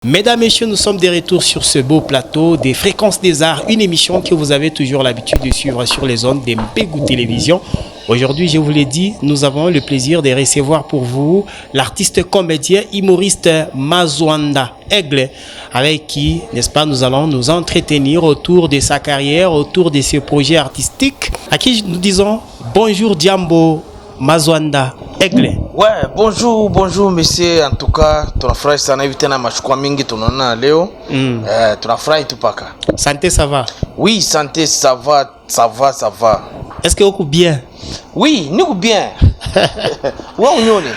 Mesdames et messieurs, nous sommes de retour sur ce beau plateau des Fréquences des Arts, une émission que vous avez toujours l'habitude de suivre sur les ondes des Mpegu Télévision. Aujourd'hui, je vous l'ai dit, nous avons le plaisir de recevoir pour vous l'artiste comédien humoriste Mazwanda Aigle, avec qui, n'est-ce pas, nous allons nous entretenir autour de sa carrière, autour de ses projets artistiques, à qui nous disons bonjour Diambo Mazwanda Aigle. Ouais, bonjour monsieur, en tout cas, tunafurahi sana hivi tena mashukwa mingi tunaona leo. Tunafurahi tu paka. Santé, ça va? Oui, santé, ça va. Est-ce que vous bien? Oui, nous bien. Wa unyone.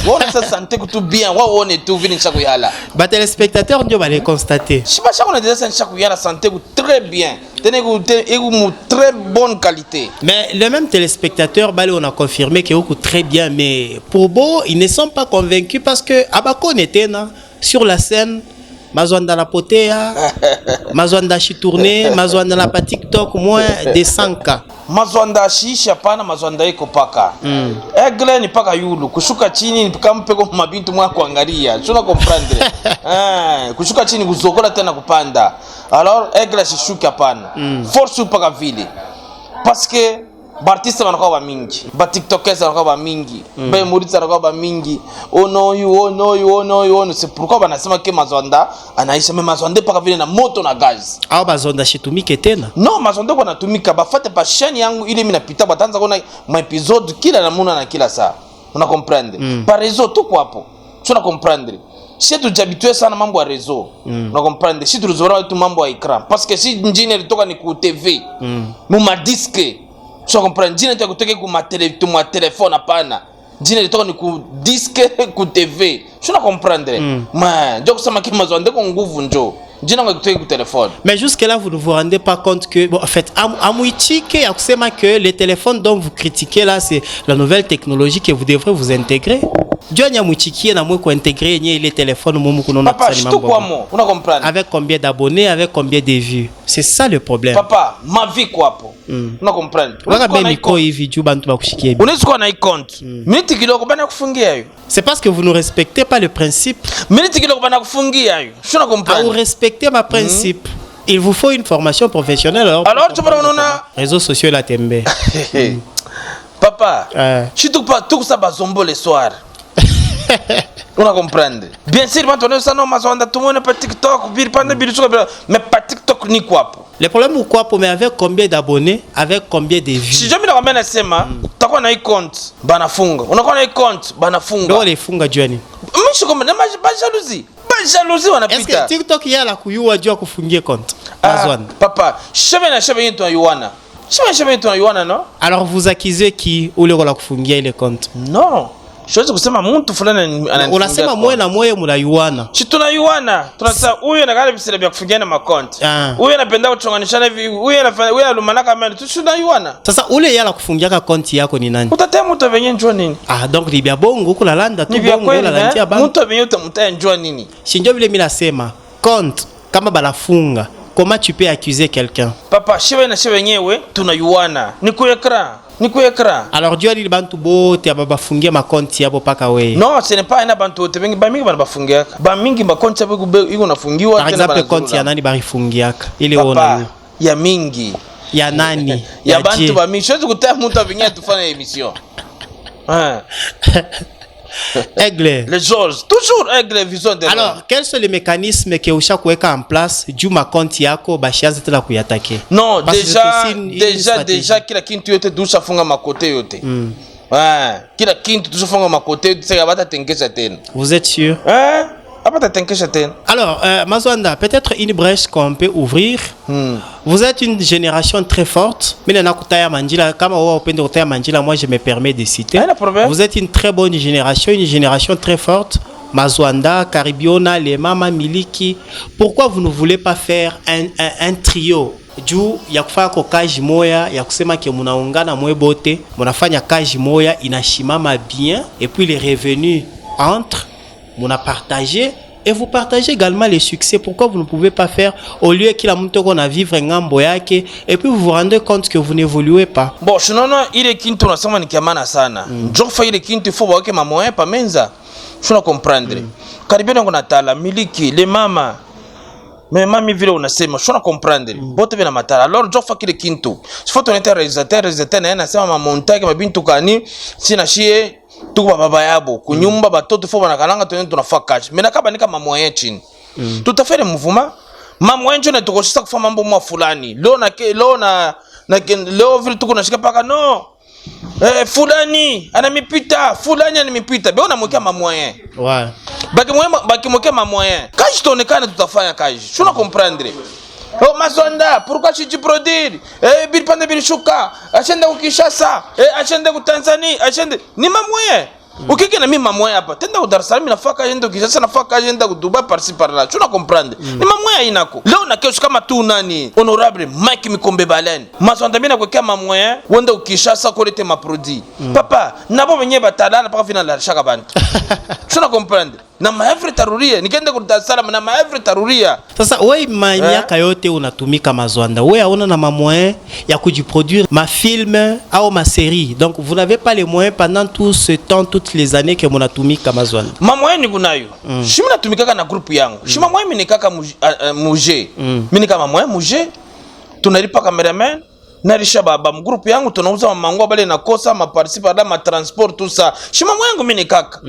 Wa ça santé que tout bien, wa on est tout vini chaque yala. Bah téléspectateurs nous va les constater. Je pas chaque on a déjà chaque yala santé très bien. Tenez une très bonne qualité. Mais les mêmes téléspectateurs, bah, on a confirmé que vous très bien, mais pour beau, ils ne sont pas convaincus parce que Abako était là, sur la scène. Mazwanda la potea, Mazwanda chi tourné, Mazwanda la pa TikTok moins de 100K. Mazwanda shisha pana Mazwanda iko paka. Aigle ni paka yulu, kushuka chini ni kama peko mabintu mwa kuangalia. Tuna comprendre. Kushuka chini kuzokola tena kupanda. Alors Aigle shishuka pana. Force paka vile. Parce que Bartiste wanakuwa wa mingi, ba TikTokers wanakuwa wa mingi, ba humoriste wanakuwa wa mingi. Oh no, c'est pourquoi banasema que Mazwanda anaisha mais Mazwanda paka vile na moto na gaz. Au bazonda shitumike tena. Non, Mazwanda kwa natumika bafate pa chaîne yangu ili mimi napita batanza kuna ma episode kila namuna na kila saa. Una comprendre? Par réseau tuko hapo. Tuna comprendre. Si tu t'habitues sana mambo ya réseau. Una comprendre? Si tu rezoea tu mambo ya écran parce que si njine litoka ni ku TV. Muma disque. Tu comprends? Jina tu kutoka ku ma téléphone hapana. Jina litoka ni ku disque ku TV. Tu comprendre? Mais donc ça m'a qui Mazwanda kwa nguvu njo. Jina kutoka ku téléphone. Mais jusque là vous ne vous rendez pas compte que bon, en fait amuichike ya kusema que les téléphones dont vous critiquez là c'est la nouvelle technologie que vous devrez vous intégrer. Dieu n'a mouchikié na mweko intégrer les téléphones mumu kunona papa, je te crois moi. On a compris. Avec combien d'abonnés, avec combien de vues. C'est ça le problème. Papa, ma vie quoi po. On a compris. On a bien miko hivi juu bantu bakushikie. Unaweza kuwa na compte. Minute kidogo bana kufungia hiyo. C'est parce que vous ne respectez pas le principe. Minute kidogo bana kufungia hiyo. Je ne comprends pas. Vous respectez ma principe. Il vous faut une formation professionnelle. Alors tu vas on réseaux sociaux la tembe. Papa, je te pas tout ça bazombo le soir. On a comprendre. Bien sûr, maintenant on ça non Mazwanda tout le monde pas TikTok, mais pas TikTok ni quoi. Le problème ou quoi mais avec combien d'abonnés, avec combien de vues. Si jamais la ramène sema, takuwa na compte banafunga. Unakuwa na compte banafunga. Ndio les funga juani. Mimi je comprends pas jalousie. Pas jalousie wanapita. Est-ce que TikTok y a la kuyua jua kufungia compte? Mazwanda. Papa, cheve yetu yuana. Cheve yetu yuana no? Alors vous accusez qui ou le la kufungia ile compte? Non. Siwezi kusema mtu fulani ananifungia. Unasema mwe na mwe mnayuana. Si tunayuana. Tunasema huyu anakala visile vya kufungiana makonti. Huyu anapenda kuchonganishana hivi. Huyu alumanaka mali. Tunayuana. Sasa ule yala kufungiaka konti yako ni nani? Utatea mtu venye njua nini? Donc ni bia bongo kula landa tu bongo la landia bango. Mtu venye utamutaya njua nini? Shinjo vile mimi nasema compte kama balafunga. Comment tu peux accuser quelqu'un? Papa, shewe na shewe nyewe tunayuana. Ni kuekra. Alors Dieu ali bantu bote abafungia makonti yabo paka we. Non, ce n'est pas ina bantu bote bengi ba mingi banabafungia. Ba mingi makonti yabo iko nafungiwa tena. Par exemple konti ya nani barifungiaka? Ile ona ya mingi. Ya nani? Ya bantu ba mingi. Siwezi kutaa mtu avingia tufanye émission. Aigle. Les Georges, toujours Aigle vision de. Alors, quels sont les mécanismes que usha kuweka en place juu makonti yako bashianze tena kuyatake? Non, déjà kila kintu yote dusha funga makote yote. Kila kintu dusha funga makote yote sasa bata tenkesha tena. Vous êtes sûr? Alors, Mazwanda, peut-être une brèche qu'on peut ouvrir. Vous êtes une génération très forte. Moi, je me permets de citer. Vous êtes une très bonne génération, une génération très forte. Mazwanda, Caribiona, les Mama Miliki. Pourquoi vous ne voulez pas faire un trio? Juu ya kufanya kwa kazi moya ya kusema ke munaungana mwe bote munafanya kazi moya inashimama bien et puis les revenus entre on a partagé Et vous partagez également les succès. Pourquoi vous ne pouvez pas faire au lieu qu'il a monté qu'on a vivre un gamboyake et puis vous vous rendez compte que vous n'évoluez pas? Bon, shinono ile kintu unasema ni kiamana sana. Jofa ile kintu ifo wake mamoya pa menza. Shuna comprendre. Karibia ngo natala miliki le mama. Mais mami vile unasema shuna comprendre. Bote vina matala. Alors jofa kile kintu. Sifo tonete réalisateur na yana sema mamontage mabintu kani sina shie tuko baba yabo kunyumba batoto fo banakalanga tunafaa cash. Mena kaba nika mamoya chini. Tutafere mouvement. Mama wenjo na tukoshisa kufanya mambo mwa fulani. Leo vile tuko nashika paka no. Fulani anamipita, fulani anamipita. Beo namwekea mamoyen. Ouais. Baki mwekea mamoyen. Kaji tonekana tutafanya kaji. Shuna comprendre. Oh Mazonda, pourquoi tu produire? Bilpande bilishuka. Achende kukishasa. Achende kutanzania. Achende ni mamoyen. Ukike na mimi mamoya hapa. Tenda ku Dar es Salaam nafaka yendo kisasa nafaka yenda ku Dubai par-ci par-là. Tu na comprendre? Ni mamoya inako. Leo na kesho kama tu nani? Honorable Mike Mikombe Balen. Mazonda mimi nakwekea mamoya wenda ukishasa kolete maproduit. Papa, nabo benye batalana paka vina la shaka bantu. Tu na comprendre? Na maevre taruria nikaenda ku Dar es Salaam na maevre taruria. Sasa wewe miaka yote unatumika Mazwanda, wewe hauna na moyen ya kujiproduire ma film au ma série, donc vous n'avez pas les moyens pendant tout ce temps, toutes les années que munatumika Mazwanda. Ma moyen ni kunayo shimi natumika na groupe yangu shima moyen mimi nikaka muje mimi nikama moyen muje tunalipa cameraman narisha baba mgroupe yangu tunauza mango bale na kosa ma participer dans ma transport tout ça shima moyen yangu mimi nikaka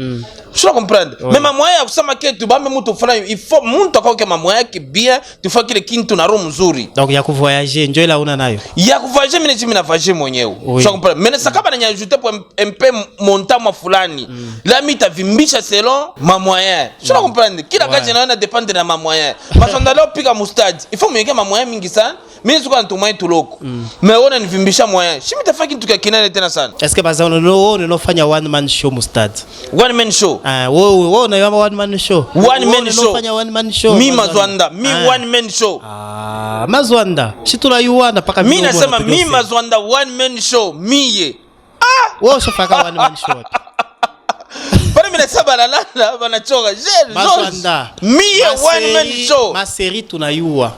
tu comprendre mais ma moyen ya kusema kitu ba mimi mtu fulani il faut mtu akauke ma moyen yake bien tu faut kile kintu na roho mzuri donc ya kuvoyager njoo ila una nayo ya kuvoyager mimi na voyager mwenyewe tu comprendre mais saka bana nyajute pour un peu montama fulani la mita vimbisha selon ma moyen tu comprendre kila kazi naona dépendre na ma moyen Mazonda leo pika mustadi il faut mweke ma moyen mingi sana mimi siko natumai tuloko mais ona nivimbisha moyen shimi tafaki kitu kinene tena sana est-ce que Bazana no fanya one man show mustadi one man show wewe unayama one man show fanya one man show mimi Mazwanda one man show Mazwanda shitula yuana paka mimi nasema mimi Mazwanda one man show miye wewe usifaka one man show Para mimi nasaba la banachoka Mazwanda miye one man show ma série tunayua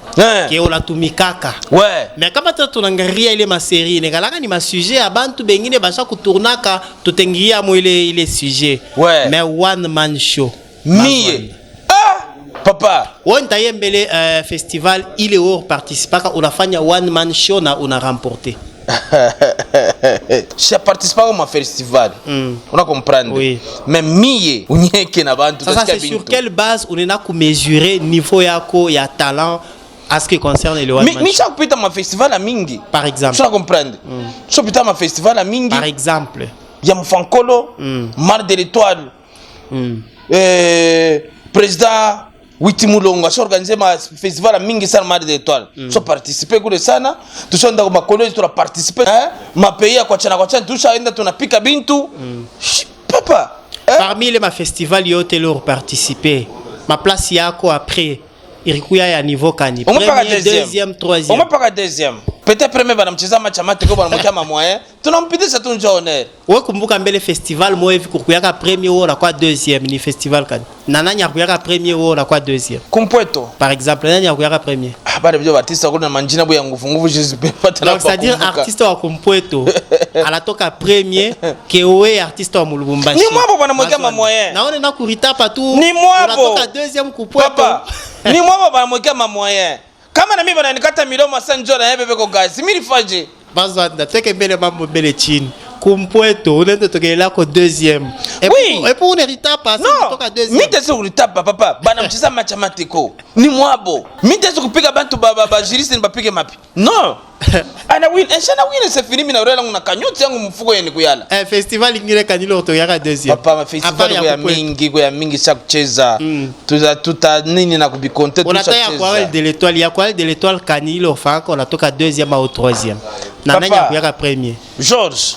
ke olatumikaka ouais mais kama tunangaria ile ma série nekalaka ni ma sujet abantu bengine basha kuturnaka tutengia mo ile sujet ouais mais one man show miye papa wonta yembele festival ile hors participaka unafanya one man show na una remporté je participe à mon festival on a comprendre oui. Mais miye unyeke na bantu ça c'est sur quelle base on a mesurer niveau yako ya talent à ce qui concerne le one man show mi chaque pita ma festival a mingi par exemple tu as comprendre chaque pita ma festival a mingi par exemple ya mfankolo Mar de l'Étoile président Witi Mulonga so organiser ma festival mingi sana Mar de l'Étoile so participer kule sana tushonda kwa college tuna participer ma pays kwa chana tushaenda tunapika bintu papa parmi les ma festival yote leur participer ma place yako après irikuya ya niveau kani premier deuxième troisième on pas deuxième peut-être premier bana mcheza match amate ko bana mkama moyen tunampitisha tu njone wewe kumbuka mbele festival mo hivi kukuyaka premier wala kwa deuxième ni festival kani na nani akuyaka premier wala kwa deuxième Kumpweto par exemple nani akuyaka premier bale bjo artiste kuna manjina bu ya nguvu je pas tena donc c'est-à-dire artiste wa Kumpweto anatoka premier kewe artiste wa Mulubumbashi ni mwabo bana mkama moyen naone na kuritapa tu ni mwabo anatoka deuxième Kumpweto ni mwabo bana mkama moyen kama na mimi bana nikata milomo sanjo na yebe ko gazi mimi faje Bazwanda teke mbele mambo mbele chini Kumpweto unaenda tokelea ko deuxième oui et pour on hérita pas toka deuxième mimi tese kulitapa papa bana mcheza match mateko ni mwabo mimi tese kupiga bantu baba juriste nibapige mapi non ana win eshana win se fini mina urela nguna kanyoti yangu mfuko yeni kuyala festival ingine kanilo toyaka deuxième papa ma festival ya mingi cha kucheza tuta nini na kubikonte tu cheza on a de l'étoile ya quoi de l'étoile kanilo faka on a toka deuxième au troisième na nani kuyaka premier George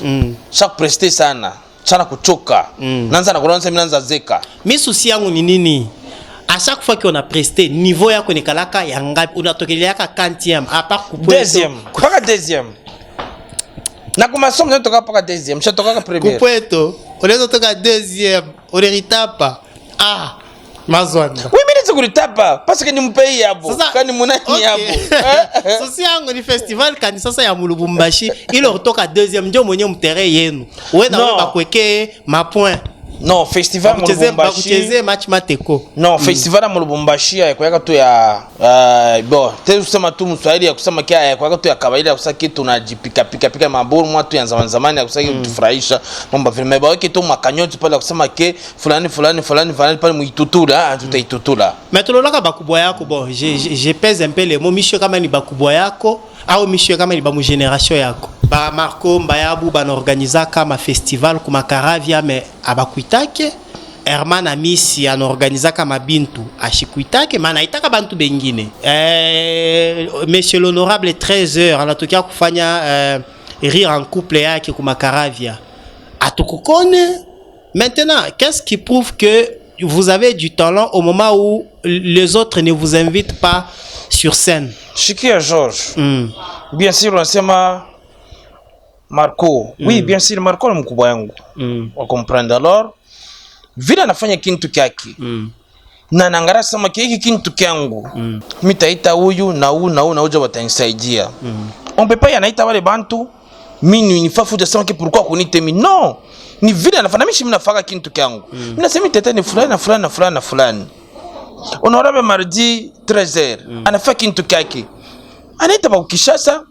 chaque presté sana kuchoka nanza na kulanza mimi nanza zeka mimi souci yangu ni nini à chaque fois qu'on a presté niveau yako ni kalaka ya ngapi unatokeleaka quantième à part Kumpweto deuxième paka deuxième na kuma somo natoka paka deuxième chatoka premier Kumpweto unaweza toka deuxième on hérita pas Mazwanda. Oui, mais c'est kulitapa parce que ni mpei yabo. Kani munani yabo. Sisi yango ni festival kani sasa ya Mulubumbashi ile kutoka deuxième ndio mwenye mtere yenu. Wewe na ba kweke ma point. Non, festival Mulubumbashi match mateko. Non, festival Mulubumbashi ya kwa tu ya bon, tena kusema tu Mswahili ya kusema kia ya kwa tu ya kawaida ya kusema kitu tunajipika pika maburu mwa tu ya zamani ya kusema kutufurahisha. Mambo vile meba weke tu makanyoti pale kusema ke fulani pale muitutula, tutaitutula. Mais tulolaka bakubwa yako bon, je pèse un peu les mots misho kama ni bakubwa yako au misho kama ni ba mu génération yako. Ba Marco Mbayabu organiza kama festival kuma Karavia mais abakuitake Herman Amisi organiza kama Bintu ashikuitake maana itaka bantu bengine monsieur l'honorable 13h anatokea kufanya rire en couple yake kuma Karavia atukukone. Maintenant qu'est-ce qui prouve que vous avez du talent au moment où les autres ne vous invitent pas sur scène? Shikia Georges. Bien sûr unasema Marco. Oui, bien sûr Marco ni mkubwa yangu. Wa comprendre alors vile anafanya kintu kyake. Na nangara sema hiki kintu kyangu. Mitaita huyu na uja watanisaidia. On peut pas yanaita wale bantu mimi nifafuja sema que pourquoi kunite mimi non. Ni vile anafanya mimi nafaka kintu kyangu. Mimi nasema tete ni fulani. Honorable mardi 13h anafanya kintu kyake. Anaita ba Kishasa.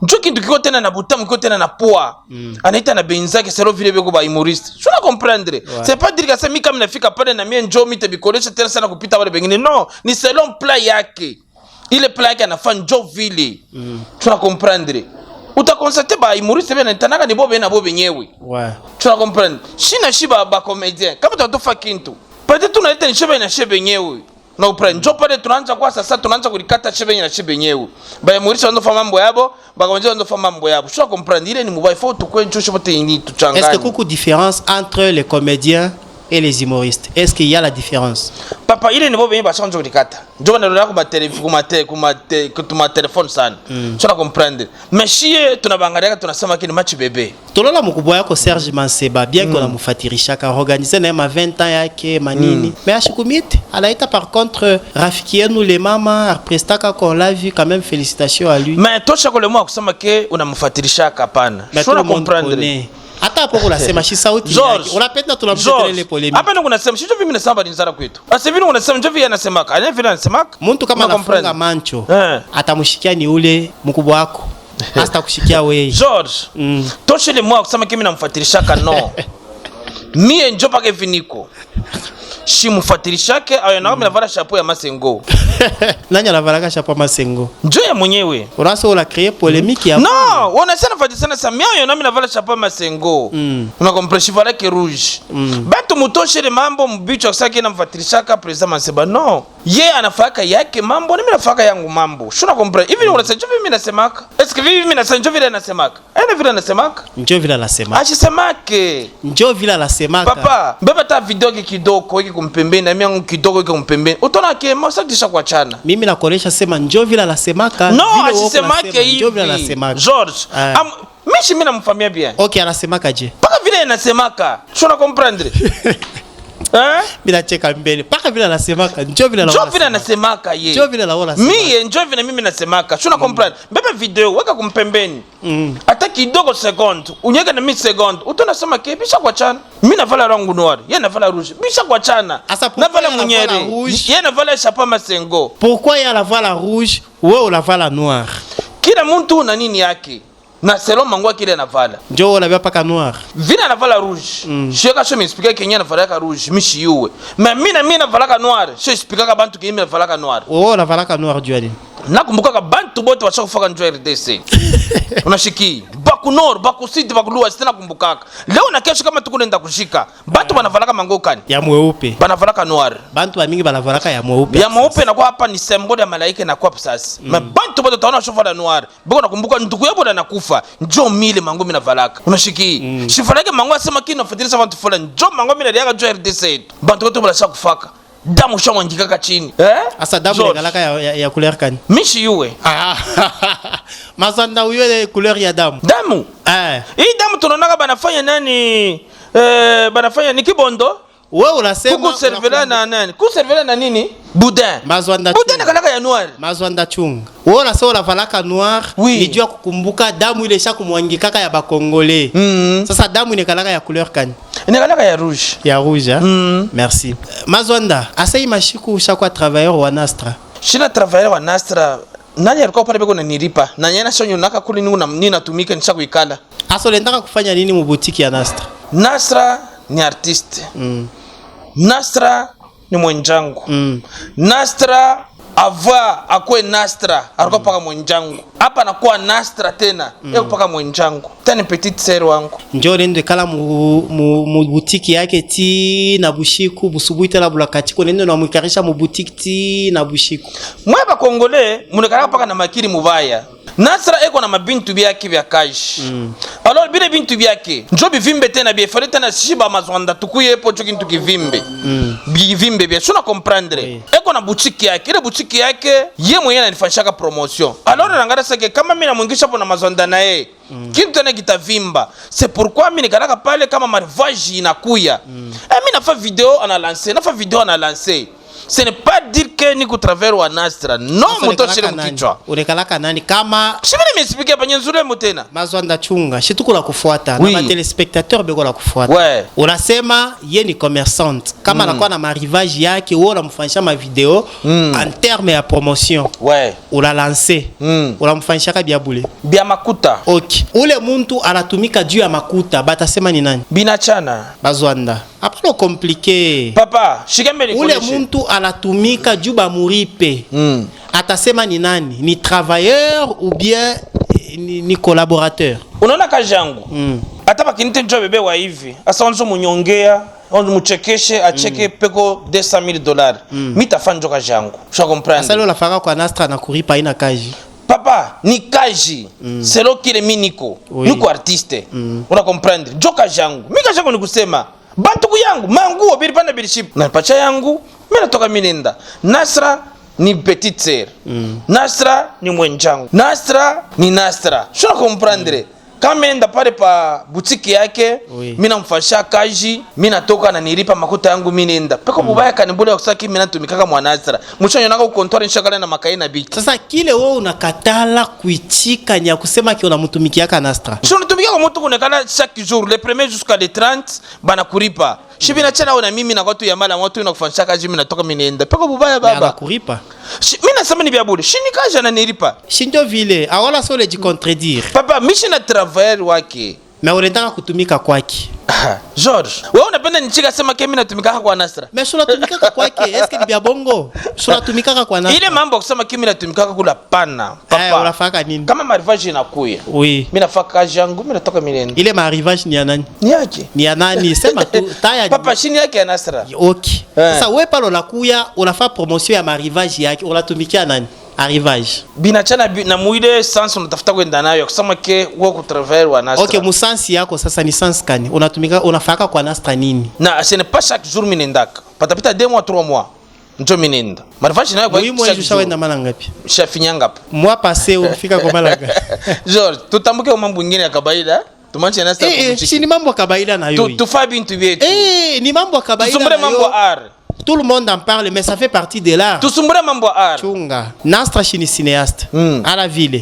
Njo kintu kiko tena na butamu kiko tena na poa. Anaita na benzake sero vile beko ba humoriste. Je la comprendre. C'est pas dire que ça mi kama nafika pale na mimi njo mite bikolesha tena sana kupita wale bengine. Non, ni selon plan yake. Ile plan yake anafanya njo vile. Tu la comprendre. Utakonstate ba humoriste bena tanaka ni bobe na bobe nyewe. Ouais. Tu la comprendre. Shina shiba ba comédien. Kama tutatofa kintu. Peut-être tunaleta ni shebe na shebe nyewe. Na uprend njo pale tunaanza kwa sasa tunaanza kulikata shebe na shebe nyewe. Ba murisha ndo fama mambo yabo, ba konje ndo fama mambo yabo. Je comprendre ile ni mobile faut tukwe njo shote ini tuchanganya. Est-ce que beaucoup de différence entre les comédiens et les humoristes? Est-ce qu'il y a la différence? Papa ile ni bobe ba chanjo kulikata. Njo na lolo kuma telefone sana. Je comprendre. Mais chie tunabangalia tunasema kini match bebe. Tolola mkubwa yako Serge Manseba bien qu'on a mufatirisha ka organiser na 20 ans yake manini. Mais ashikumite alaita par contre Rafiki yenu les mama arprestaka qu'on l'a vu quand même félicitations à lui. Mais tosha kole mwa kusema ke unamfatirisha hapana. Je comprendre. Hata hapo kuna sema shi sauti yake. Unapenda tunamtetea ile polemique. Hapa ndo kunasema sio mimi nasema ni nzara kwetu. Asa vile unasema ndio vile anasemaka. Ana vile anasemaka. Mtu kama anafunga mancho atamshikia ni ule mkubwa wako. Hasta kushikia wewe. George. Tosha ile mwa kusema kimi namfatirisha no. Mie njo pake viniko. Shi mufatirishake ayo na navala chapeau ya Masengo. Nani anavala chapeau ya Masengo? Njo ya mwenyewe. Unasa ula créer polémique ya. Non, wanasema fatisana samia ayo na navala chapeau ya Masengo. Una comprendre vala ke rouge. Bato mutoshe le mambo mbicho akisaki na mfatirishaka president Manseba. Non. Ye anafaka yake mambo na mimi nafaka yangu mambo. Shuna comprendre. Hivi unasema mimi nasemaka? Est-ce que mimi nasema njo vile nasemaka? Ana vile nasemaka? Njo vile nasemaka. Achisemake. Njo vile nasemaka. Papa, beba ta video kidogo kumpembeni na miangu kidogo kumpembeni. Utona ke mosakisha kwa chana. Mimi nakolesha sema njo vile nasemaka. No, achisemake hivi. Njo vile nasemaka. George, mishi mimi namfamia bien. Okay, anasemaka je? Paka vile anasemaka. Shona comprendre. Bila cheka mbele. Paka vile anasemaka. Njo vile anasemaka ye. Njo vile naona. Mimi njo vile mimi nasemaka. Shona comprendre. Beba video weka kumpembeni. Hata kidogo seconde. Unyeka na mimi seconde. Utona sema ke bisha kwa chana. Mimi navala rangu noir. Yeye navala rouge. Bisha kwa chana. Navala munyere. Yeye navala chapeau Masengo. Pourquoi yeye anavala rouge? Wewe unavala noir. Kila mtu na nini yake. Na selon mangwa kile navala. Njo unavia paka noir. Vile anavala rouge. Sheka sho m'expliquer Kenya anavala ka rouge, mishi yuwe. Mais mimi navala ka noir. Sho expliquer ka bantu Kenya navala ka noir. Oh, navala ka noir juali. Nakumbuka ka bantu bote washakufaka njo RDC. Unashiki. Baku nord, baku sud, baku luas tena kumbukaka. Leo na kesho kama tukunenda kushika. Bantu banavala ka mangokani. Ya mweupe. Banavala ka noir. Bantu bamingi banavala ka ya mweupe. Ya mweupe na kwa hapa ni symbole ya malaika na kwa sasa. Mais bantu bote taona shofa noir. Biko nakumbuka ndugu yabo na nakufa. Njo mile mango mina valaka. Unashiki. Shifarake mango asema kino fadilisa bantu fulani. Njo mango mina riaga njo RDC. Bantu wote bala shakufaka. Damu shangwa njikaka chini. Asa damu legalaka ya couleur kani? Mishi yuwe. Mazanda uyo couleur ya damu. Damu? Hii damu tunaonaka banafanya nani? Banafanya ni kibondo? wewe unasema kuservela na nani? Kuservela na nini? Boudin. Mazwanda Boudin kalaka ya noir. Mazwanda chunga. Wewe unasema unavalaka noir, Oui. ni jua kukumbuka damu ile sha kumwangikaka ya bakongole. Sasa damu ni kalaka ya couleur kani? Ni kalaka ya rouge. Ya rouge, hein? Merci. Mazwanda, asai mashiku ushakuwa travailleur wa Nastra. Shina travailleur wa Nastra. Nani alikuwa pale beko na niripa? Na nyana shonyo naka kuli nini natumika nishakuikala. Aso lendaka kufanya nini mu boutique ya Nastra? Nastra ni artiste. Nastra ni mwenjangu. Nastra ava akwe Nastra alikuwa paka mwenjangu. Hapa nakuwa Nastra tena yeye paka mwenjangu. Tani petite sœur wangu. Njoo nende kala mu boutique yake ti na bushiku busubuhi tela bulakati ko nende na mwikarisha mu boutique ti na bushiku. Mwaba Kongole munekala paka na makiri mubaya. Nastra eko na mabintu byake bya kaji. Alors bile bintu byake njo bivimbe tena biefale tena shiba Mazwanda tukuye po choki ntu kivimbe. Bivimbe bya shuna comprendre. Eko na boutique yake, ile boutique yake ye mwenye ananifanyishaka promotion. Alors nangara sake kama mimi namwingisha po na Mazwanda na yeye. Kitu tena kitavimba. C'est pourquoi mimi nikalaka pale kama marivage inakuya. Mimi nafa video ana lancer. Ce n'est pas dire que ni ku travers wa Nastra. Non, moto shire mkichwa. Unekalaka nani kama Shimene nimesipikia pa nyenzure mutena. Mazwanda chunga, shitu la kufuata Oui. na telespectateur beko la kufuata. Ouais. Unasema ye ni commerçante. Kama anakuwa na marivage yake wewe unamfanyisha ma video en terme ya promotion. Ouais. Una lancer. Unamfanyisha kabia bule. Bia makuta. Okay. Ule muntu anatumika juu ya makuta, batasema ni nani? Binachana. Mazwanda. Hapana compliqué. Papa, shikambe ni Ule muntu anatumika juu ba muripe. Atasema ni nani? Ni travailleur ou bien ni collaborateur? Unaona kazi yangu. Hata bakinite njoo bebe wa hivi. Asa wanzo munyongea, wanzo muchekeshe, acheke peko $200,000. Mitafanya kazi yangu. Je comprends. Sasa leo la faka kwa Nastra na kuripa ina kaji. Papa, ni kaji. Selo kile miniko. Oui. Niko artiste. Una comprendre. Njoo kazi yangu. Mimi kazi yangu ni kusema batuku yangu manguo bilipanda biliship na pacha yangu mimi natoka minenda. Nastra ni petite sœur. Nastra ni mwenjangu. Nastra ni Nastra. Shona comprendre. Kama enda pale pa boutique yake, mimi namfanyisha kaji, mimi natoka na nilipa makuta yangu mimi nenda. Peko bubaya kanibule kusaki mimi natumikaka mwa Nastra. Mchonyo nako kontori nshakala na makai na biki. Sasa kile wewe unakatala kuichika nya kusema ki unamtumikiaka Nastra. Sio unatumika kwa mtu kunekana chaque jour, le premier jusqu'à le 30 bana kuripa. Shibi na chana na mimi na watu ya mala watu inakufanyisha kaji mimi natoka mimi nenda. Peko bubaya baba. Bana kuripa. Mimi nasema ni bia bure. Shini kaji na nilipa. Shinjo vile, awala sole ji contredire. Papa, mishi na travail wake. Mais unataka kutumika kwake. George, wewe unapenda nichika sema kemi natumika kwa Nastra. Mais sura tumika kwake, est-ce que ni bia bongo? Sura tumika kwa Nastra. Ile mambo kusema kemi natumika kula pana. Papa. Unafaka nini? Kama marivage inakuya. Oui. Mimi nafaka kazi yangu, mimi natoka mileni. Ile marivage ni ya nani? Ni yake. Ni ya nani? Sema tu taya. Papa, shini yake ya Nastra. Okay. Sasa wewe pale unakuya, unafanya promotion ya marivage yake, unatumikia nani? Arrivage. Binachana na muile sans unatafuta kwenda nayo kusema ke wewe ku travers wa Nastra. Okay, musansi yako sasa ni sans kani? Unatumika unafaka kwa Nastra nini? Na ce n'est pas chaque jour mimi nendaka. Patapita 2 mois 3 mois. Njo mimi nenda. Marivage nayo kwa hiyo mwezi ushaenda mara ngapi? Shafinyanga hapo. Mois passé ulifika kwa mara ngapi? George, tutambuke mambo mengine ya kawaida. Tumanche Nastra kuchiki. Si ni mambo ya kawaida na yoyo. Tufa bintu vyetu. Ni mambo ya kawaida. Tusumbure mambo ya art. Tout le monde en parle, mais ça fait partie de l'art. Tusumbure mambo ya art. Chunga. Nastra ni cinéaste. À la ville.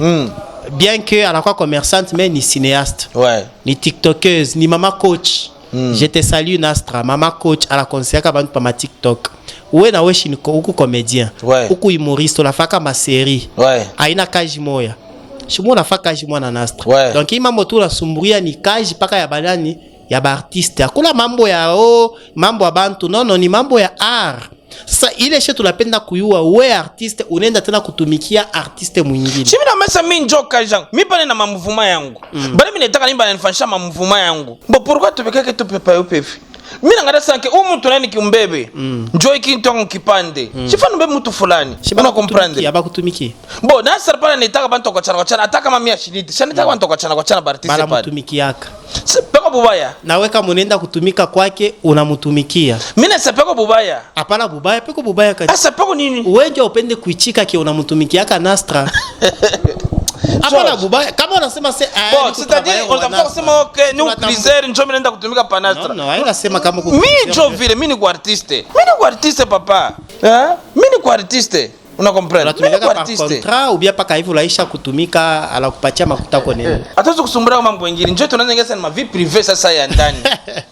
Bien que elle soit commerçante, mais ni cinéaste. Ouais. Ni tiktokeuse, ni maman coach. Je te salue Nastra, maman coach à la conseillère quand pa ma TikTok. Uwe na weshi ni uku comédien. Ouais. Uku humoriste, la faka ma série. Ouais. Aina kaji moya. Shimo na faka kaji moya na Nastra. Ouais. Donc ima moto la sumburia ni kaji paka ya balani ya ba artiste. Akula mambo ya mambo ya bantu. Non, ni mambo ya art. Sasa ile shetu tunapenda kuyua we artiste unaenda tena kutumikia artiste mwingine. Shimi na mesa mimi njoka jangu. Mimi pale na mamvuma yangu. Bale mimi nataka nimba nifanyisha mamvuma yangu. Bo pourquoi tupekeke tupepa upevi? Mimi ngada sanke mtu nani kimbebe. Njoo ikintongo kipande. Sifano mbe mtu fulani. Una comprendre? Ya bakutumikia. Bo na sasa pale nitaka bantu kwa chana ataka mami ashiriti. Sasa nitaka bantu kwa chana artiste pale. Bala mtumikiaka. Sepeko bubaya. Nawe kama unaenda kutumika kwake unamtumikia. Mimi na sepeko bubaya. Hapana bubaya, peko bubaya kaji. Asa peko nini? Wewe upende kuichika kia unamtumikiaka Nastra. Hapana Buba, kama unasema c'est bon, c'est-à-dire on t'a kusema okay ni uplizer njoo mimi naenda kutumika pa Nastra. Non, haina sema kama mimi njoo vile mimi ni kwa artiste. Mimi ni kwa artiste papa. Mimi ni kwa artiste. Una comprendre? Unatumika par contrat ou bien paka hivi ulaisha kutumika ala kupatia makuta kwa nini? Hatuwezi kusumbura mambo mengine. Njoo tunaanza ngesa na vie privée sasa ya ndani.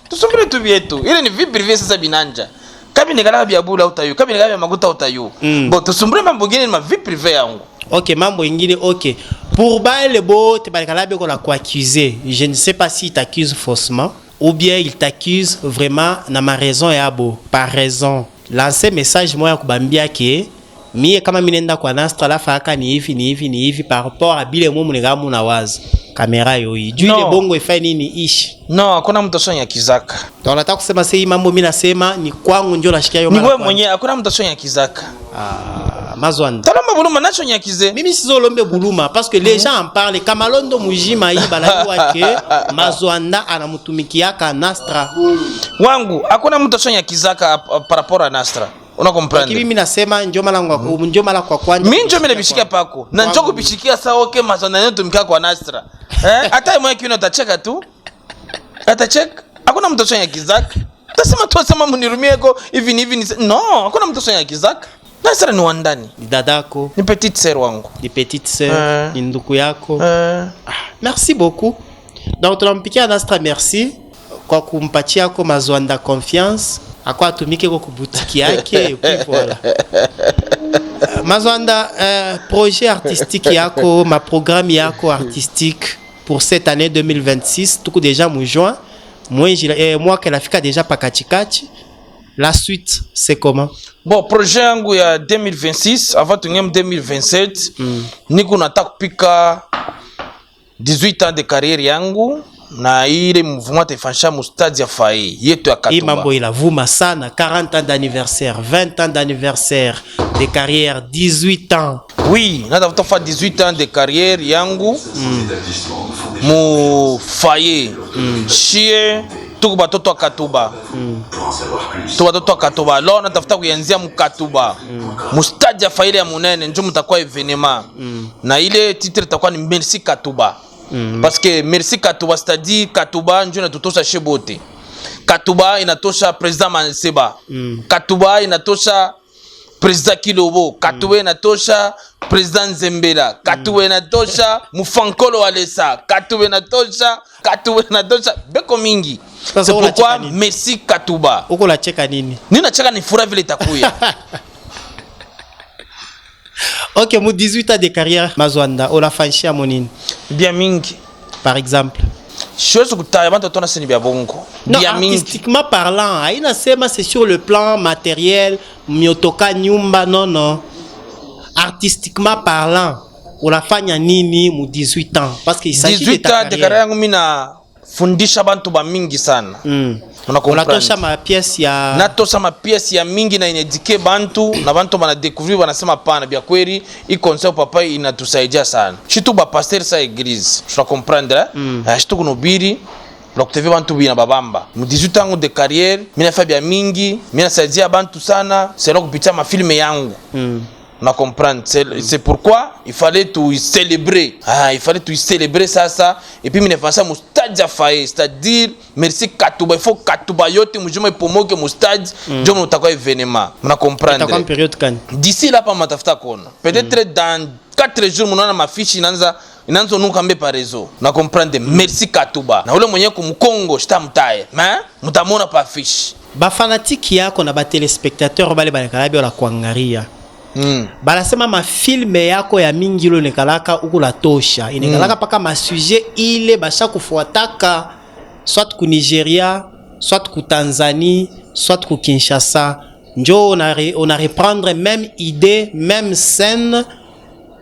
Tusumbure tu vyetu. Ile ni vie privée sasa binanja. Kabi nikala bia bula utayu, kabi nikala makuta utayu. Bon, tusumbure mambo mengine ni ma vie privée yangu. OK, mambo mengine OK. Pour bailler beau te balikala bia ko la accuser. Je ne sais pas si il t'accuse faussement ou bien il t'accuse vraiment na ma raison ya bo. Par raison. Lancer message moya kubambia ke mie kama minenda kwa Nastra la faka ni hivi par rapport à bile mumu nga mu na wazi kamera yo hii juu ile bongo ifai nini ishi. No, hakuna mtu sonya kizaka. Ndio nataka kusema sasa hii mambo mimi nasema ni kwangu ndio nashikia yo mara. Ni wewe mwenyewe, hakuna mtu sonya kizaka. Mazwanda. Talamba buluma nacho nyakize. Mimi sizolombe buluma parce que les gens en parlent Kamalondo Mujima hii bala ke Mazwanda anamutumikiaka Nastra. Wangu, hakuna mtu sonya kizaka par rapport à Nastra. Una comprendre? Mimi nasema njoo mala kwa kwanja. Mimi njoo mimi bishikia pako. Na njoo kubishikia saa okay Mazwanda ndio tumika kwa Nastra. Hata mwe kiuno utacheka tu. Atacheka. Hakuna mtu sonya kizaka. Tasema tu sema mnirumieko hivi ni no, hakuna mtu sonya kizaka. Nastra ni wandani. Ni dadako. Ni petite sœur wangu. Ni petite sœur. Ni nduku yako. Merci beaucoup. Donc tunampikia Nastra merci kwa kumpatia kwa Mazwanda confiance. Akwa atumike kwa kubutiki yake et puis voilà. Mazwanda, projet artistique yako, ma programme yako artistique pour cette année 2026, tout déjà mon juin. Moi qu'elle a fait déjà pas kachikachi. La suite, c'est comment? Bon, projet yangu ya 2026 avant tungem 2027, niko nataka kupika 18 ans de carrière yangu. Na ile mouvement tefasha mu stade ya Faye yetu ya Katuba. Hii mambo ilavuma sana, 40 ans d'anniversaire, 20 ans d'anniversaire de carrière, 18 ans. Oui, natafuta fa 18 ans de carrière yangu mu Faye. Chie tuko batoto wa Katuba. Tuko batoto wa Katuba. Leo natafuta kuanzia mu Katuba. Mu stade ya Faye ya munene ndio mtakuwa evenement. Na ile titre itakuwa ni Merci Katuba. Parce que Merci Katuba, c'est-à-dire Katuba ndio inatosha shebote. Katuba inatosha president Manseba. Katuba inatosha president Kilobo. Katuba inatosha president Zembela. Katuba inatosha Mufankolo Alesa. Katuba inatosha beko mingi. C'est pourquoi Merci Katuba. Uko la cheka nini? Nina cheka ni fura vile itakuya. Ok, mon 18 ans de carrière, Mazwanda, on l'a fanchi à monine. Bien mingi. Par exemple. Chose que tu as bien bongo. Non, artistiquement parlant, aïna sema c'est sur le plan matériel, myotoka nyumba, non. Artistiquement parlant, on l'a fanya nini mon 18 ans. Parce qu'il s'agit de ta carrière. 18 ans de carrière, mina fundisha bantu ba mingi sana. Unatosha ma pièce ya natosha ma pièce ya mingi na inedike bantu na bantu bana découvrir banasema pana bia kweli i conseil papa inatusaidia sana shitu ba pasteur sa église tu comprendre shitu kunobiri lokuteve bantu bina babamba mu 18 ans de carrière mina fa bia mingi mina saidia bantu sana c'est là kupitia ma film yangu na comprendre c'est pourquoi il fallait tout célébrer ça et puis mine fasa mu stade ya Faye c'est-à-dire Merci Katuba il faut Katuba yote mujuma ipomoke mu stade ndio mtakao événement na comprendre itakuwa période kan d'ici là pa matafuta kona peut-être dans 4 jours mnaona mafishi inaanza nuka mbe pa réseau na comprendre Merci Katuba na ule mwenye kumkongo shitamtaye mtamona pa fishi ba fanatiki yako na ba téléspectateurs bale balekalabi la kuangaria balasema mafilme yako ya mingi lo nekalaka ukula tosha inekalaka paka ma sujet ile basha kufuataka soit ku Nigeria soit ku Tanzanie soit ku Kinshasa njo on a reprendre même idée même scène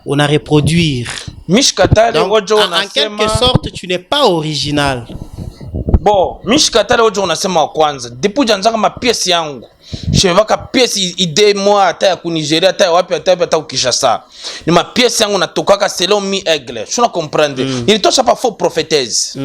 on a reproduire mishkatale ojo en quelque sorte tu n'es pas original. Bon mishkatale ojo unasema kwanza depuis janzanga ma pièce yangu shevaka pièce idée moi ata ya ku Nigeria ata ya wapi ata ku Kinshasa ni ma pièce yangu natokaka selon mi aigle je comprendre ilitosha pa faux prophétesse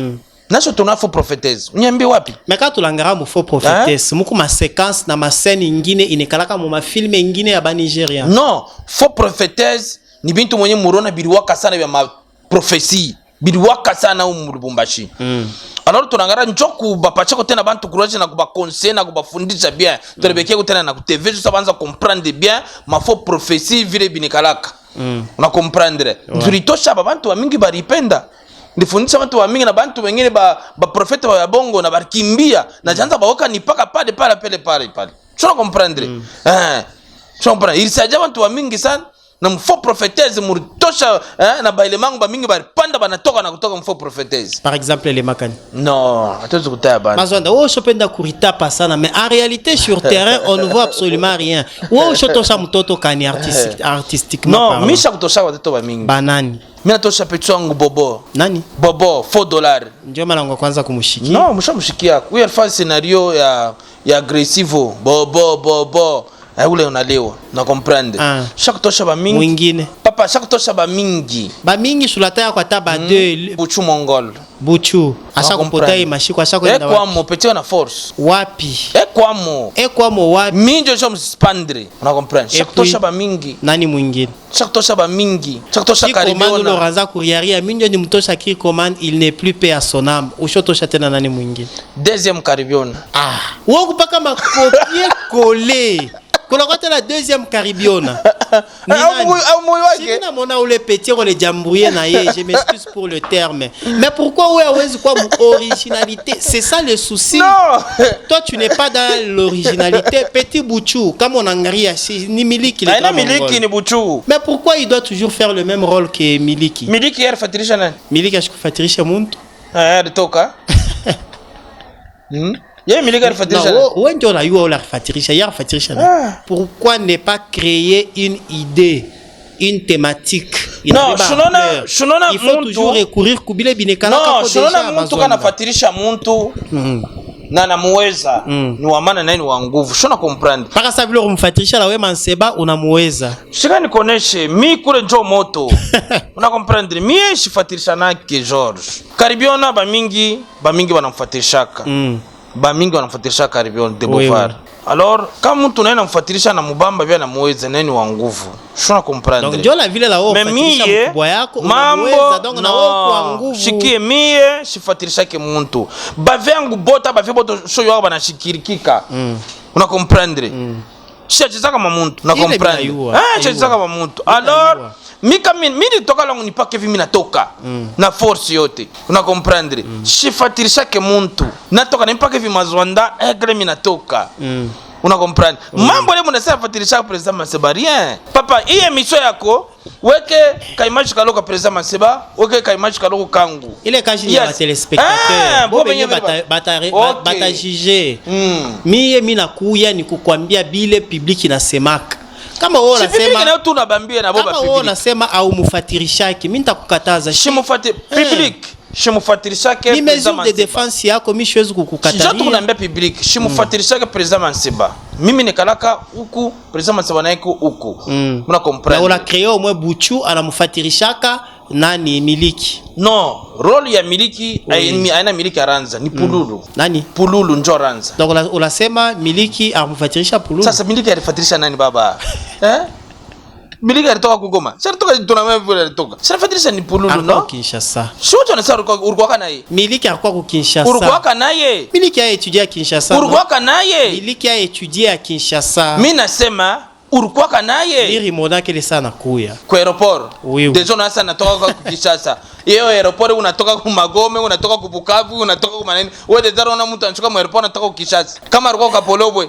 nacho tuna faux prophétesse nyambi wapi meka tulangara mu faux prophétesse muku ma séquence na ma scène ingine inekalaka mu ma film ingine ya ba Nigeria non faux prophétesse ni bintu mwenye murona biliwaka sana ya ma prophétie biliwaka sana mu Lubumbashi. Alors tunangara njoku bapacha ko tena bantu courage na kuba conseil na kuba fundisha bien turebekia ko tena na ku TV juste banza comprendre bien ma faux prophétie vile binikalaka. Una comprendre tulitosha bantu mingi baripenda ndifundisha bantu mingi na bantu wengine ba profeta wa bongo na barikimbia na janza baoka ni paka pale pale tuna comprendre tuna comprendre il s'agit bantu mingi sana na mfaux prophétesse murtosha na baile mangu ba mingi baripanda banatoka na kutoka mfaux prophétesse par exemple les makani non atozo kutaya bana mazwanda wo shopenda kurita pasana mais en réalité sur terrain on ne voit absolument rien wo shotosha mtoto kani artistiquement non misha kutosha watoto ba mingi banani mina tosha pecho wangu bobo nani bobo $4 ndio maana ngo kwanza kumshikia no mshamshikia huyo alifanya scenario ya aggressivo bobo ule unalewa na comprendre shakutosha ba mingi mwingine papa shakutosha ba mingi sulataya kwa taba de buchu mongol buchu asha kupotai mashiko asha kwenda wapi kwa mo petit na force wapi kwa mo wapi mingi jo mspandre na comprendre shakutosha ba mingi nani mwingine shakutosha ba mingi shakutosha Karibiona Lorenza Kuriaria mingi ni mtosha ki commande il n'est plus paix à son âme ushotosha tena nani mwingine deuxième Karibiona wao kupaka makopier coller Kolokota la deuxième Karibiona. Sina mona ou le petit ou le jambouillé na ye, je m'excuse pour le terme. Mais pourquoi ouais ouais quoi originalité? C'est ça le souci. Non. Toi tu n'es pas dans l'originalité. Petit Bouchou, comme on en rit, ni Miliki le Miliki ni Bouchou. Mais pourquoi il doit toujours faire le même rôle que Miliki? Miliki hier fatirisha nani? Miliki ashikufatirisha muntu. Alitoka. Yeye Miliki alifatirisha. Où est-ce la yo la fatirisha? Ya fatirisha. Pourquoi ne pas créer une idée, une thématique? Non, shunona il faut toujours recourir kubile binekala kwa déjà. Non, shunona muntu kana fatirisha muntu. Na namuweza ni wa maana na ni wa nguvu. Shona comprendre. Paka sa vile kumfatirisha la wema nseba unamuweza. Shika nikoneshe mi kule njo moto. Una comprendre? Mi shifatirisha nake George. Karibiona ba mingi wanamfatirishaka. Ba mingi wanamfatirisha Karibiona de Beauvoir. Alors kama mtu naenda mfatirisha na mubamba vya na muweza nani wa nguvu. Shona comprendre. Donc ndio la vile la wao fatirisha mkubwa yako unamuweza donc na wao kwa nguvu. Shikie mie shifatirisha ke muntu. Ba vyangu bota ba vyoboto show yao banashikirikika. Una comprendre? Cheza kama muntu na comprendre. Cheza kama muntu. Alors mimi toka langu nipake hivi mimi natoka na force yote. Una comprendre? Shifatirisha ke muntu. Natoka nipake hivi mazwanda egre mimi natoka. Una comprendre? Mambo leo mnasema fatirisha president Maseba rien. Papa, hii emission yako weke kaimaji kaloko president Maseba, weke kaimaji kaloko kangu. Ile kaji ya telespectateur. Bo benye bata juger. Mimi nakuya nikukwambia bile public inasemaka. Kama wewe unasema na tu unabambia na boba public. Kama wewe unasema au mufatirishaki, mimi nitakukataza. Shimufati public. Shimufatirishake ni mesure de défense yako mimi siwezi kukukatalia. Sio tunaambia public, shimufatirishake president Maseba. Mimi nikalaka huku, president Maseba na yako huku. Mna comprendre. Na ula créer au moins Bouchou anamufatirishaka nani Miliki. Non, role ya Miliki aina Miliki aranza ni Pululu. Nani? Pululu njo aranza. Donc unasema Miliki amufatirisha Pululu. Sasa Miliki alifatirisha nani baba? Miliki alitoka kugoma. Sasa toka tunamwambia vile alitoka. Sasa fatirisha ni Pululu no? Kinshasa. Sio tu anasema urukwa naye. Miliki alikuwa ku Kinshasa. Urukwa naye. Miliki a étudié à Kinshasa. Urukwa naye. Miliki a étudié à Kinshasa. Mimi nasema urukwa naye. Liri moda kile sana kuya. Kwa aeroport. Oui. Dezo na sana natoka ku Kinshasa. Yeye aeroport unatoka ku Magome, unatoka ku Bukavu, unatoka ku manene. Wewe dezo unaona mtu anachukua mu aeroport anatoka ku Kinshasa. Kama alikuwa kapolobwe.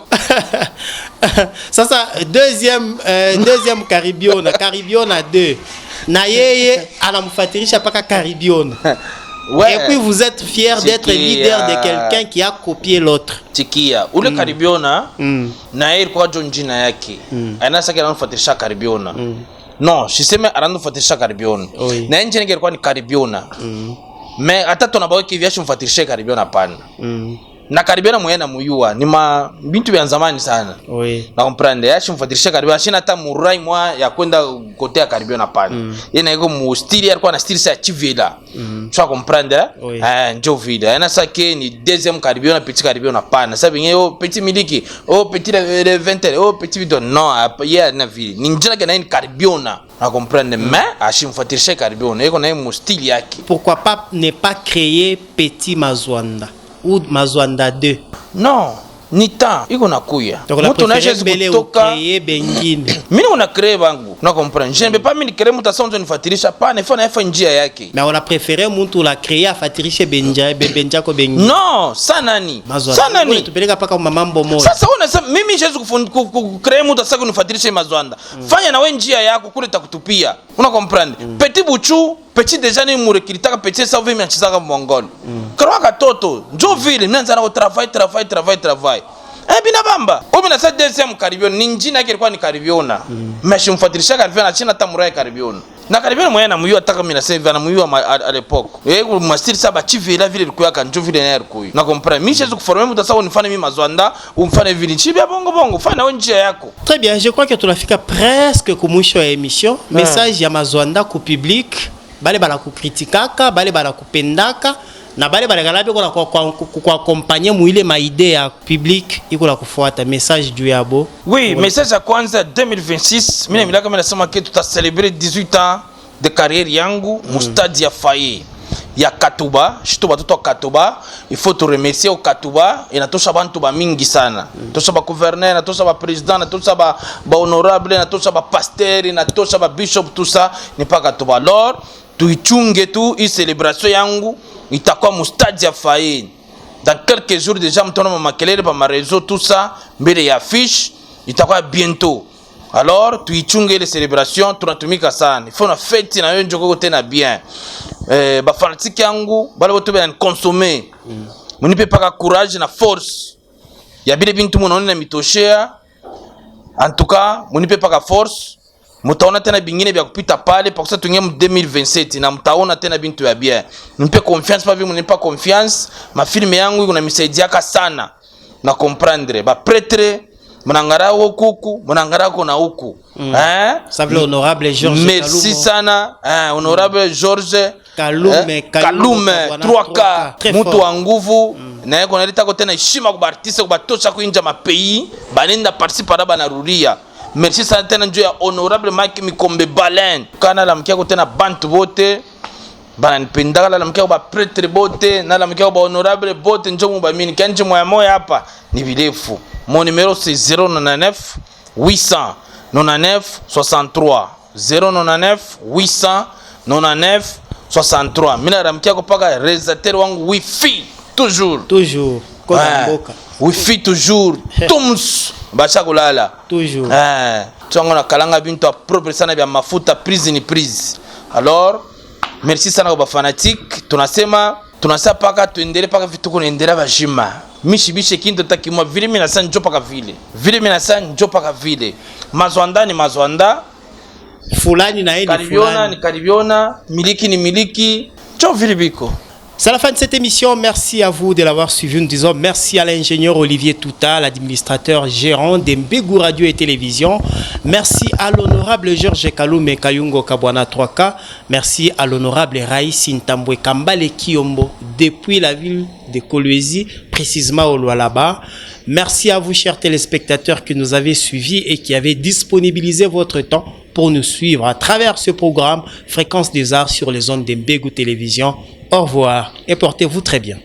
Sasa deuxième Karibiona 2. Na yeye anamfatirisha paka Karibiona. Ouais. Et puis vous êtes fier d'être leader de quelqu'un qui a copié l'autre. Tikia, ule Karibiona na yeye kwa jonjina yake. Anasa kile anamfatirisha Karibiona. Non, siseme anamfatirisha Karibiona. Na nje ngine ilikuwa ni Karibiona. Mais hata tunabaki hivi ashimfatirisha Karibiona pana. na karibiona mwenye na muyua ni ma bintu vya zamani sana. Oui. Na comprendre yashi mfuatilisha karibiona shina hata murai mwa ya kwenda kotea karibiona pana. Yena iko mu stili alikuwa na stili sa chivela. Tu comprendre? Oui. Njo vile. Yana sake ni deuxième karibiona petit karibiona pana. Sabi ngeo petit miliki, petit le 20, petit video non, ya na vile. Ni njina kana ni karibiona. Na comprendre mais ashi mfuatilisha karibiona iko na mu stili yake. Pourquoi pas ne pas créer Petit Mazwanda ou Mazwanda 2? Non, ni temps iko nakuya. Donc la préférence bele ou kutoka créer bengine. mimi una créer bangu. Na comprendre. Je ne peux pas mimi créer mtu asonzo nifatirisha pana ifana yafa njia yake. Mais on a préféré mtu la créer afatirishe benja ko bengine. Non, sana nani? Mazwanda. Sana nani? Tupeleka paka mambo moja. Sasa unasema mimi siwezi kucreate mtu asaka nifatirishe Mazwanda. Fanya na wewe njia yako kule takutupia. Una comprendre? Petit buchu, petit déjà ni murekilitaka petit ça veut m'achizaka mongol. Kwa katoto, njo vile mimi nzana ko travail. Bina bamba. Obi na sa deuxième karibiona ni njina yake ilikuwa ni karibiona. Meshi mfatirisha karibiona china tamurai karibiona. Na karibiona mwenye na muyu ataka mina save na muyu à l'époque. Mastiri saba chivela vile ilikuwa kanjo vile na ilikuwa. Na comprendre. Mimi je kuformer mtu sasa unifanye mimi Mazwanda, umfanye vile chibia bongo, fanya wewe njia yako. Très bien, je crois que tunafika presque kumwisho ya émission. Message ya Mazwanda ku public, bale bala kukritikaka, bale bala kupendaka. Na bale balagalabe kwa accompagner muile maide ya public iko la kufuata message juu yabo. Oui, message ya kwanza 2026 mimi milaka mimi nasema que tuta célébrer 18 ans de carrière yangu mu stade ya Faye ya Katuba, shito batoto wa Katuba, il faut te remercier au Katuba, inatosha bantu ba mingi sana. Tosha ba gouverneur, inatosha ba président, inatosha ba honorable, inatosha ba pasteur, inatosha ba bishop, tout ça ni pas Katuba. Alors, tuichunge tu hii celebration yangu itakuwa mu stade ya Faye. Dans quelques jours déjà mtona makelele pa ma réseau tout ça, mbele ya affiche itakuwa bientôt. Alors tuichunge ile celebration tunatumika sana. Il faut na fête na yo njoko tena bien. Ba fanatique yangu bale boto bana consommer. Munipe paka courage na force. Ya bile bintu munaona na mitoshea. En tout cas, munipe paka force. Mutaona tena bingine vya kupita pale kwa sababu tuingie mu 2027 na mtaona tena bintu ya bien. Nipe confiance pa vile mnipa confiance, ma film yangu iko na misaidiaka sana. Na comprendre ba prêtre mnangara huku, mnangara ko na huku. Ça veut honorable Georges Merci Kalume. Sana, honorable Georges Kalume 3K, mtu wa nguvu. Na yako naleta ko tena heshima kwa artiste kwa batosha kuinja mapeyi, banenda participer na ruria. Merci sana tena njoo ya honorable Mike Mikombe Balen. Kana la mkia ko tena bantu bote. Bana nipendaka la mkia ba prêtre bote, na la mkia ba honorable bote njoo mubamini. Kanje moya hapa ni virefu. Mon numéro c'est 099 899 63 099 899 63. Mina ramkia ko paka réalisateur wangu wifi toujours Koza mboka wifi toujours tums basha kulala toujours tuango na kalanga bintu propre sana vya mafuta prise ni prise. Alors merci sana kwa fanatique, tunasema paka tuendelee paka vitu kunaendelea bashima mishibishe kinto takimwa vile mimi nasa njo paka vile Mazwanda ni Mazwanda, fulani na yeye ni karibiona, miliki ni miliki, cho vile biko. C'est la fin de cette émission. Merci à vous de l'avoir suivi. Nous disons merci à l'ingénieur Olivier Touta, l'administrateur gérant d'Mbegu Radio et Télévision. Merci à l'honorable Georges Kalume Kayungo Kabwana 3K. Merci à l'honorable Raïs Ntambwe Kambale Kiyombo depuis la ville de Kolwezi, précisément au Lualaba. Merci à vous, chers téléspectateurs, qui nous avez suivis et qui avez disponibilisé votre temps pour nous suivre à travers ce programme Fréquence des Arts sur les ondes d'Mbegu Télévision. Au revoir et portez-vous très bien.